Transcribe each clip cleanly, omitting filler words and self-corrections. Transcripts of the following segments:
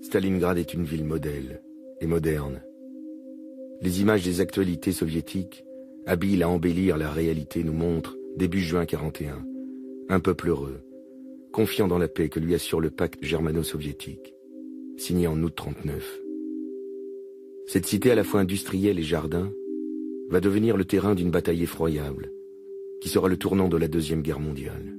Stalingrad est une ville modèle et moderne. Les images des actualités soviétiques, habiles à embellir la réalité, nous montrent, début juin 41, un peuple heureux, confiant dans la paix que lui assure le pacte germano-soviétique, signé en août 39. Cette cité à la fois industrielle et jardin va devenir le terrain d'une bataille effroyable, qui sera le tournant de la Deuxième Guerre mondiale.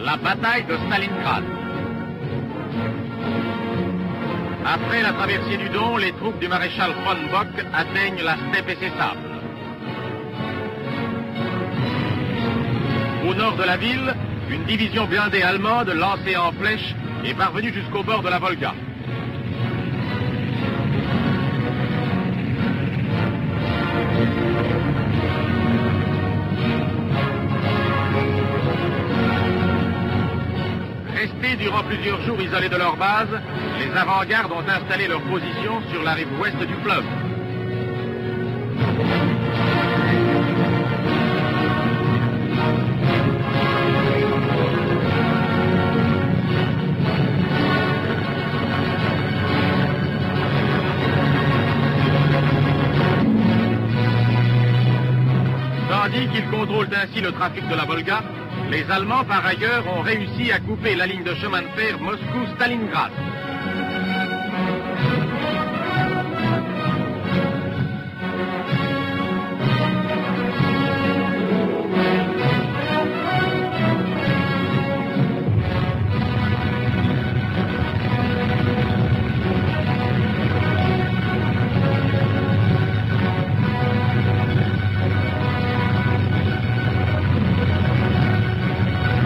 La bataille de Stalingrad. Après la traversée du Don, les troupes du maréchal von Bock atteignent la steppe et ses sables. Au nord de la ville, une division blindée allemande lancée en flèche est parvenue jusqu'au bord de la Volga. Restés durant plusieurs jours isolés de leur base, les avant-gardes ont installé leur position sur la rive ouest du fleuve. Tandis qu'ils contrôlent ainsi le trafic de la Volga, les Allemands, par ailleurs, ont réussi à couper la ligne de chemin de fer Moscou-Stalingrad.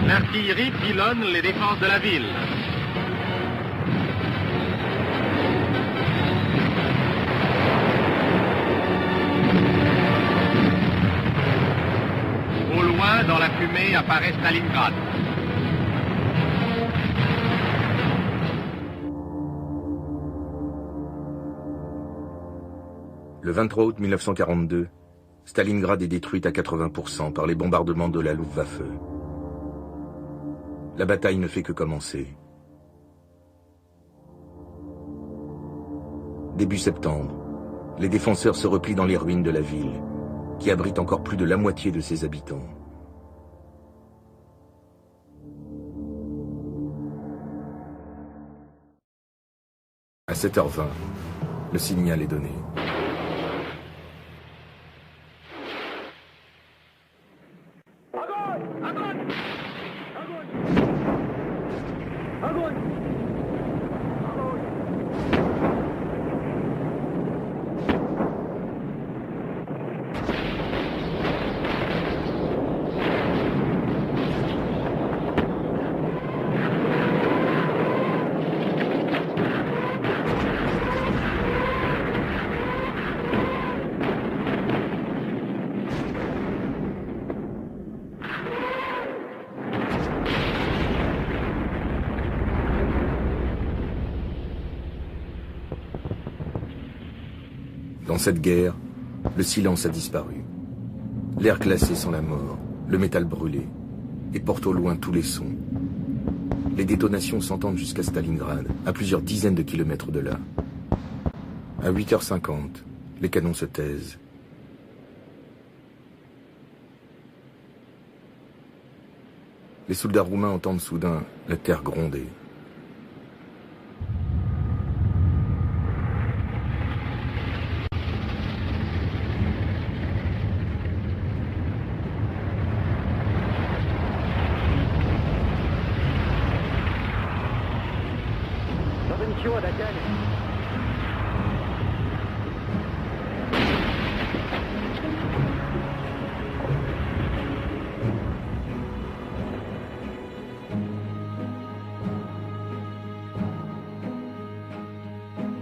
L'artillerie pilonne les défenses de la ville. Au loin, dans la fumée, apparaît Stalingrad. Le 23 août 1942, Stalingrad est détruite à 80% par les bombardements de la Luftwaffe. La bataille ne fait que commencer. Début septembre, les défenseurs se replient dans les ruines de la ville, qui abrite encore plus de la moitié de ses habitants. À 7h20, le signal est donné. Dans cette guerre, le silence a disparu. L'air glacé sent la mort, le métal brûlé, et porte au loin tous les sons. Les détonations s'entendent jusqu'à Stalingrad, à plusieurs dizaines de kilomètres de là. À 8h50, les canons se taisent. Les soldats roumains entendent soudain la terre gronder.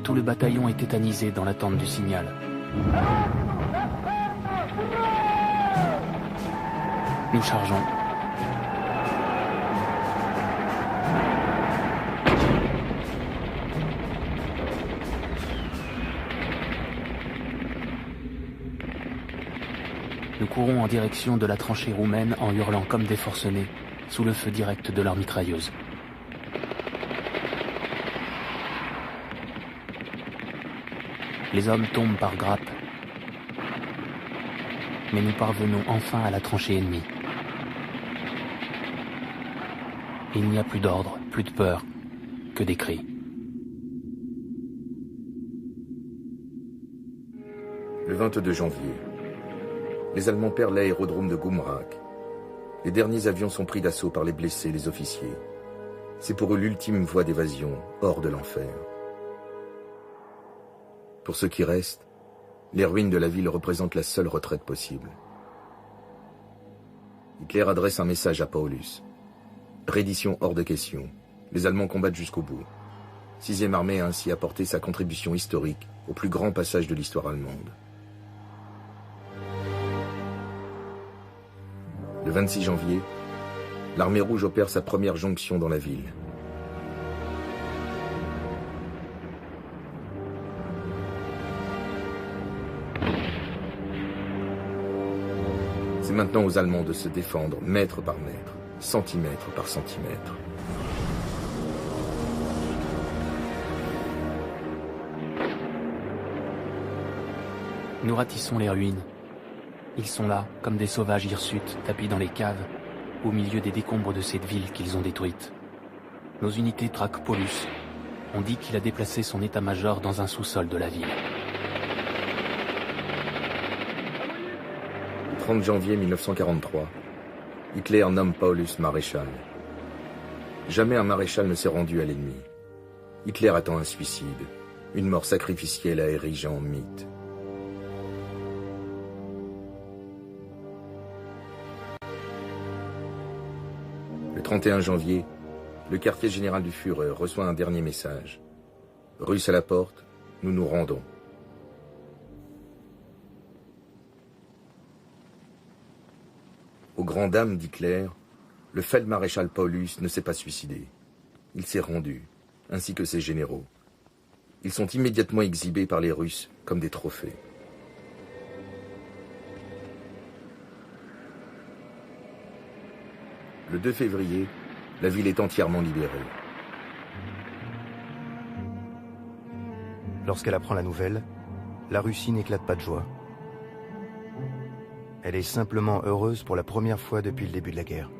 Tout le bataillon est tétanisé dans l'attente du signal. Nous chargeons. courons en direction de la tranchée roumaine en hurlant comme des forcenés, sous le feu direct de leurs mitrailleuses. Les hommes tombent par grappes, mais nous parvenons enfin à la tranchée ennemie. Il n'y a plus d'ordre, plus de peur, que des cris. Le 22 janvier, les Allemands perdent l'aérodrome de Gumrak. Les derniers avions sont pris d'assaut par les blessés et les officiers. C'est pour eux l'ultime voie d'évasion, hors de l'enfer. Pour ceux qui restent, les ruines de la ville représentent la seule retraite possible. Hitler adresse un message à Paulus. Reddition hors de question. Les Allemands combattent jusqu'au bout. 6e armée a ainsi apporté sa contribution historique au plus grand passage de l'histoire allemande. Le 26 janvier, l'armée rouge opère sa première jonction dans la ville. C'est maintenant aux Allemands de se défendre mètre par mètre, centimètre par centimètre. Nous ratissons les ruines. Ils sont là, comme des sauvages hirsutes, tapis dans les caves, au milieu des décombres de cette ville qu'ils ont détruite. Nos unités traquent Paulus. On dit qu'il a déplacé son état-major dans un sous-sol de la ville. Le 30 janvier 1943, Hitler nomme Paulus maréchal. Jamais un maréchal ne s'est rendu à l'ennemi. Hitler attend un suicide, une mort sacrificielle à ériger en mythe. Le 31 janvier, le quartier général du Führer reçoit un dernier message. Russes à la porte, nous nous rendons. Aux grandes dames d'Hitler, le feldmaréchal Paulus ne s'est pas suicidé. Il s'est rendu, ainsi que ses généraux. Ils sont immédiatement exhibés par les Russes comme des trophées. Le 2 février, la ville est entièrement libérée. Lorsqu'elle apprend la nouvelle, la Russie n'éclate pas de joie. Elle est simplement heureuse pour la première fois depuis le début de la guerre.